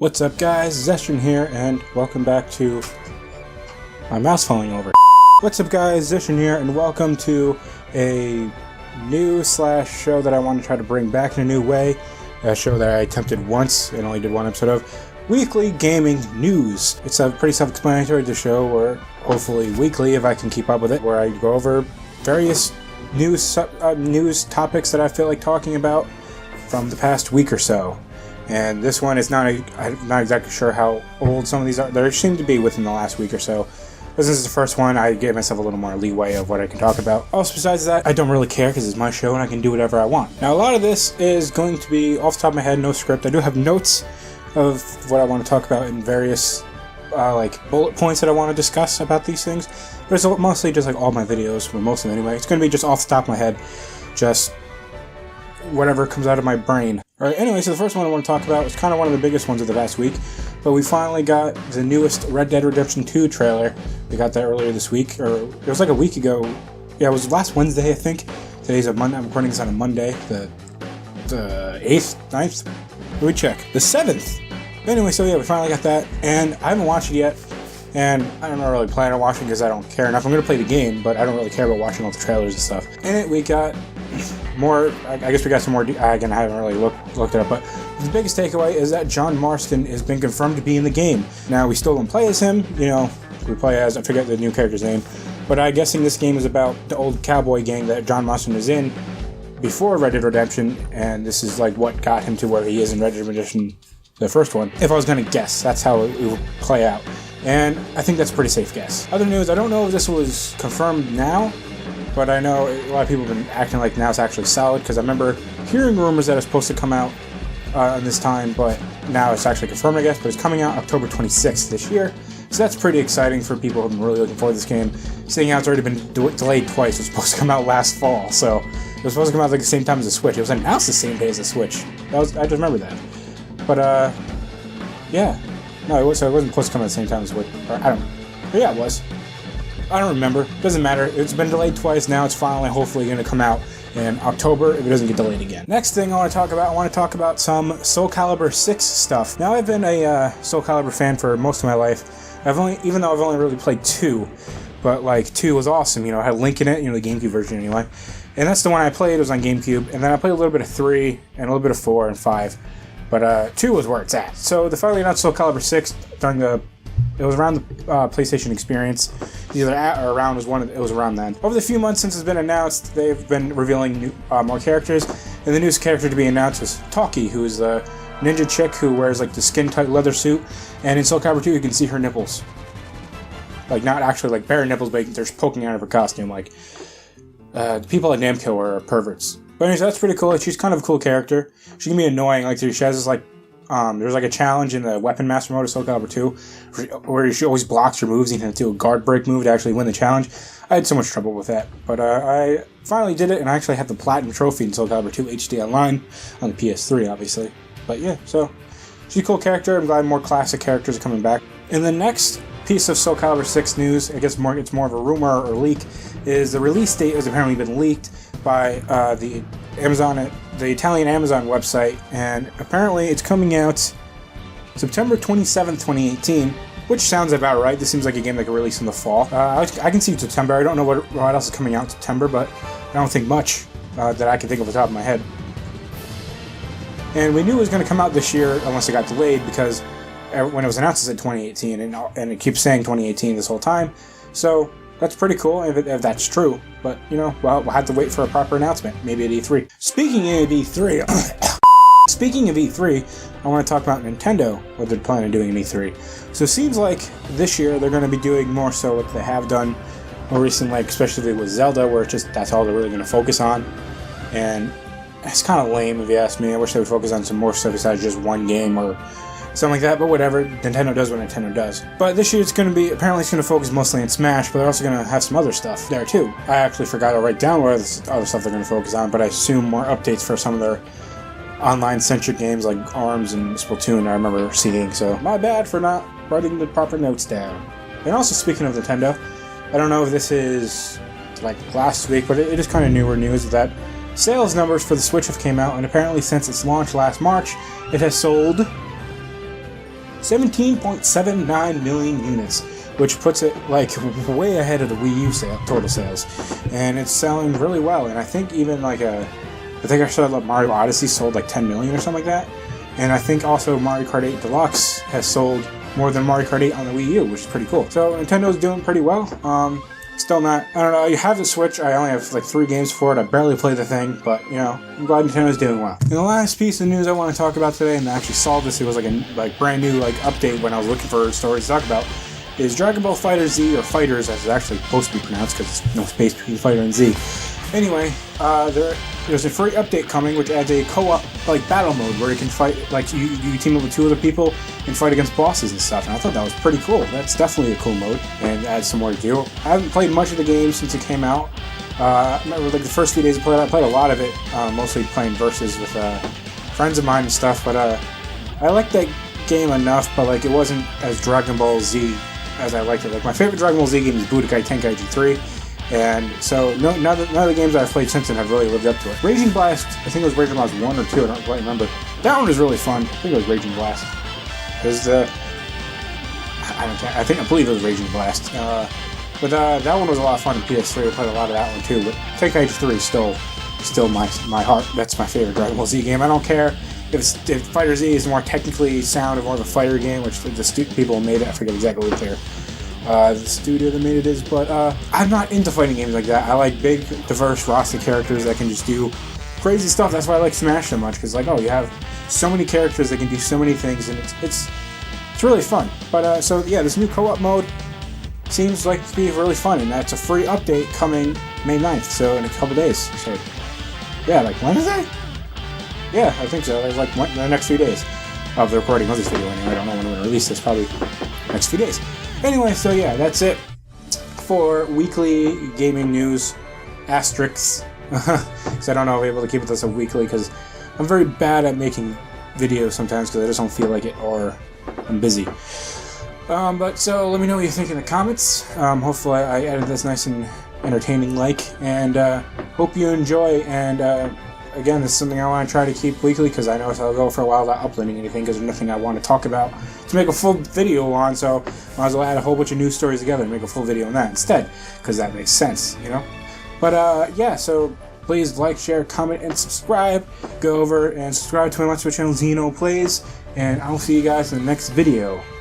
What's up guys, Zestron here, and welcome back to... My mouse falling over. What's up guys, Zestron here, and welcome to a new show that I want to try to bring back in a new way. A show that I attempted once and only did one episode of. Weekly Gaming News. It's a pretty self-explanatory to show, or hopefully weekly if I can keep up with it, where I go over various news topics that I feel like talking about from the past week or so. And this one is I'm not exactly sure how old some of these are. They seem to be within the last week or so. But since it's the first one, I gave myself a little more leeway of what I can talk about. Also, besides that, I don't really care because it's my show and I can do whatever I want. Now, a lot of this is going to be off the top of my head, no script. I do have notes of what I want to talk about in various like bullet points that I want to discuss about these things. But it's mostly just like all my videos, or most of them anyway. It's going to be just off the top of my head, just whatever comes out of my brain. Alright, anyway, so the first one I want to talk about is kind of one of the biggest ones of the past week, but we finally got the newest Red Dead Redemption 2 trailer. We got that earlier this week, or it was like a week ago. Yeah, it was last Wednesday, I think. Today's a Monday. I'm recording this on a Monday, the 8th, 9th? Let me check. The 7th! Anyway, so yeah, we finally got that, and I haven't watched it yet, and I'm not really planning on watching because I don't care enough. I'm going to play the game, but I don't really care about watching all the trailers and stuff. In it, we got more, I guess we got some more, again, I haven't really looked it up, but the biggest takeaway is that John Marston has been confirmed to be in the game. Now, we still don't play as him, you know, we play as, I forget the new character's name, but I'm guessing this game is about the old cowboy gang that John Marston was in before Red Dead Redemption, and this is like what got him to where he is in Red Dead Redemption, the first one. If I was going to guess, that's how it would play out. And I think that's a pretty safe guess. Other news, I don't know if this was confirmed now, but I know a lot of people have been acting like now it's actually solid, because I remember hearing rumors that it's supposed to come out in this time, but now it's actually confirmed, I guess, but it's coming out October 26th this year, so that's pretty exciting for people who've been really looking forward to this game. Seeing how it's already been delayed twice, it was supposed to come out last fall, so it was supposed to come out like the same time as the Switch. It was announced the same day as the Switch. I just remember that. But, yeah. No, it wasn't supposed to come at the same time as Switch. I don't know. But yeah, it was. I don't remember. Doesn't matter. It's been delayed twice. Now it's finally, hopefully, going to come out in October if it doesn't get delayed again. Next thing I want to talk about some Calibur 6 stuff. Now, I've been a Soul Calibur fan for most of my life. Even though I've only really played 2, but like 2 was awesome. You know, it had Link in it, you know, the GameCube version anyway. And that's the one I played. It was on GameCube. And then I played a little bit of 3 and a little bit of 4 and 5. But 2 was where it's at. So they finally announced Soul Calibur 6 during it was around the PlayStation Experience. Either at or around it was around then. Over the few months since it's been announced, they've been revealing more characters. And the newest character to be announced was Talkie, who is a ninja chick who wears like the skin-tight leather suit. And in Soul Calibur 2, you can see her nipples. Like, not actually like bare nipples, but they're poking out of her costume. Like, people at Namco are perverts. But anyways, that's pretty cool. She's kind of a cool character. She can be annoying. Like, she has this, like, there's like a challenge in the Weapon Master mode of Soul Calibur 2 where she always blocks your moves. You have to do a guard break move to actually win the challenge. I had so much trouble with that. But I finally did it, and I actually have the Platinum Trophy in Soul Calibur 2 HD Online on the PS3, obviously. But yeah, so she's a cool character. I'm glad more classic characters are coming back. And the next piece of Soul Calibur 6 news, I guess it's more of a rumor or leak, is the release date has apparently been leaked by the Italian Amazon website, and apparently it's coming out September 27th, 2018, which sounds about right. This seems like a game that could release in the fall. I can see September. I don't know what else is coming out in September, but I don't think much that I can think of off the top of my head. And we knew it was going to come out this year unless it got delayed, because when it was announced it said 2018, and it keeps saying 2018 this whole time. So that's pretty cool if that's true, but, you know, well, we'll have to wait for a proper announcement, maybe at E3. Speaking of E3, I want to talk about Nintendo, what they're planning on doing in E3. So it seems like this year they're going to be doing more so what they have done more recently, like especially with Zelda, where it's just that's all they're really going to focus on. And it's kind of lame if you ask me. I wish they would focus on some more stuff besides just one game or something like that, but whatever. Nintendo does what Nintendo does. But this year apparently it's going to focus mostly on Smash, but they're also going to have some other stuff there too. I actually forgot to write down what other stuff they're going to focus on, but I assume more updates for some of their online-centric games like ARMS and Splatoon I remember seeing, so my bad for not writing the proper notes down. And also, speaking of Nintendo, I don't know if this is like last week, but it is kind of newer news that sales numbers for the Switch have came out, and apparently since its launch last March, it has sold 17.79 million units, which puts it like way ahead of the Wii U total sales, and it's selling really well. And I think even like I think I saw that Mario Odyssey sold like 10 million or something like that, and I think also Mario Kart 8 Deluxe has sold more than Mario Kart 8 on the Wii U, which is pretty cool. So Nintendo's doing pretty well. Still not, I don't know, you have the Switch, I only have like 3 games for it, I barely play the thing, but, you know, I'm glad Nintendo's doing well. And the last piece of news I want to talk about today, and I actually saw this, it was like a brand new update when I was looking for stories to talk about, is Dragon Ball FighterZ, or FighterZ as it's actually supposed to be pronounced, because there's no space between Fighter and Z. Anyway, there's a free update coming which adds a co-op battle mode where you can fight, you team up with 2 other people and fight against bosses and stuff, and I thought that was pretty cool. That's definitely a cool mode, and adds some more to do. I haven't played much of the game since it came out. I remember the first few days I played a lot of it, mostly playing versus with friends of mine and stuff, but I liked that game enough, but it wasn't as Dragon Ball Z as I liked it. My favorite Dragon Ball Z game is Budokai Tenkaichi 3. And so none of the games I've played since then have really lived up to it. Raging Blast, I think it was Raging Blast 1 or 2, I don't quite remember. That one was really fun. I think it was Raging Blast. I believe it was Raging Blast. But that one was a lot of fun in PS3. I played a lot of that one too. But Tenkaichi 3 is still my heart. That's my favorite Dragon Ball Z game. I don't care if Fighter Z is more technically sound and more of a fighter game, which the people who made it, I forget exactly what the studio that made it is, but I'm not into fighting games like that. I like big, diverse roster characters that can just do crazy stuff. That's why I like Smash so much, because you have so many characters that can do so many things, and it's really fun. But so yeah, this new co-op mode seems like to be really fun, and that's a free update coming May 9th, so in a couple days. So yeah, Wednesday? Yeah, I think so. The next few days of the recording of this video. Anyway, I don't know when we're going to release this. Probably next few days. Anyway, so yeah, that's it for weekly gaming news. Asterisks. Because I don't know if I'll be able to keep this a weekly, because I'm very bad at making videos sometimes because I just don't feel like it, or I'm busy. But so let me know what you think in the comments. Hopefully I edited this nice and entertaining and hope you enjoy. And again, this is something I want to try to keep weekly, because I know I'll go for a while without uploading anything because there's nothing I want to talk about to make a full video on, so might as well add a whole bunch of news stories together and make a full video on that instead, because that makes sense, you know? But yeah, so please like, share, comment, and subscribe. Go over and subscribe to my Let's Play channel, Xeno Plays, and I'll see you guys in the next video.